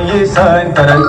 ये सायंतरन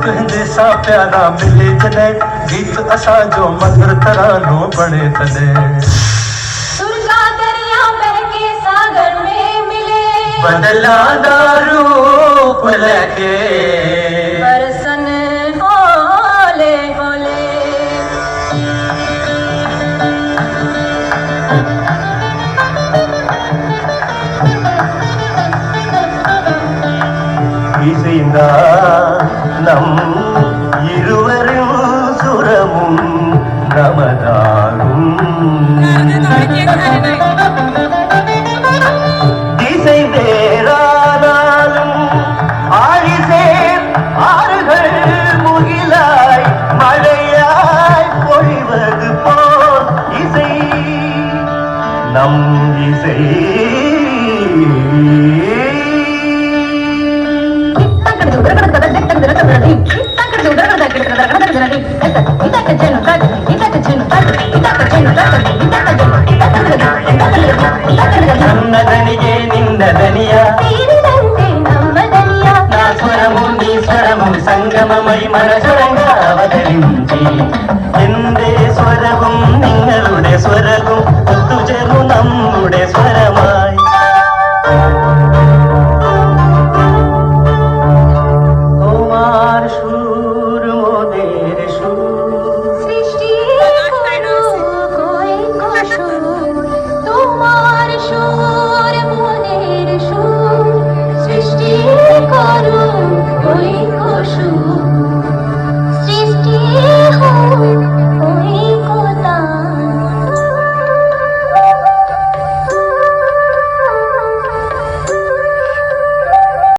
कहंदे सा प्यारा मिले तने गीत असा जो मधुर तरानो बने तने सुरगा दरिया बहके सागर में मिले बदला रूप लेके बरसन होले होले இசைந்தா நம் இருவரும் சுரமும் நமதாகும் திசை வேறானாலும் ஆழிசேர் ஆறுகள் முகிலாய் மழையாய் பொழிவது போல் இசை நம் இசை నన్నదనియే నిన్నదనియా నా స్వరము నీ స్వరము సంగమమై మనసురంగా అవతరించి എന്റെ സ്വരവും നിങ്ങളുടെ സ്വരവും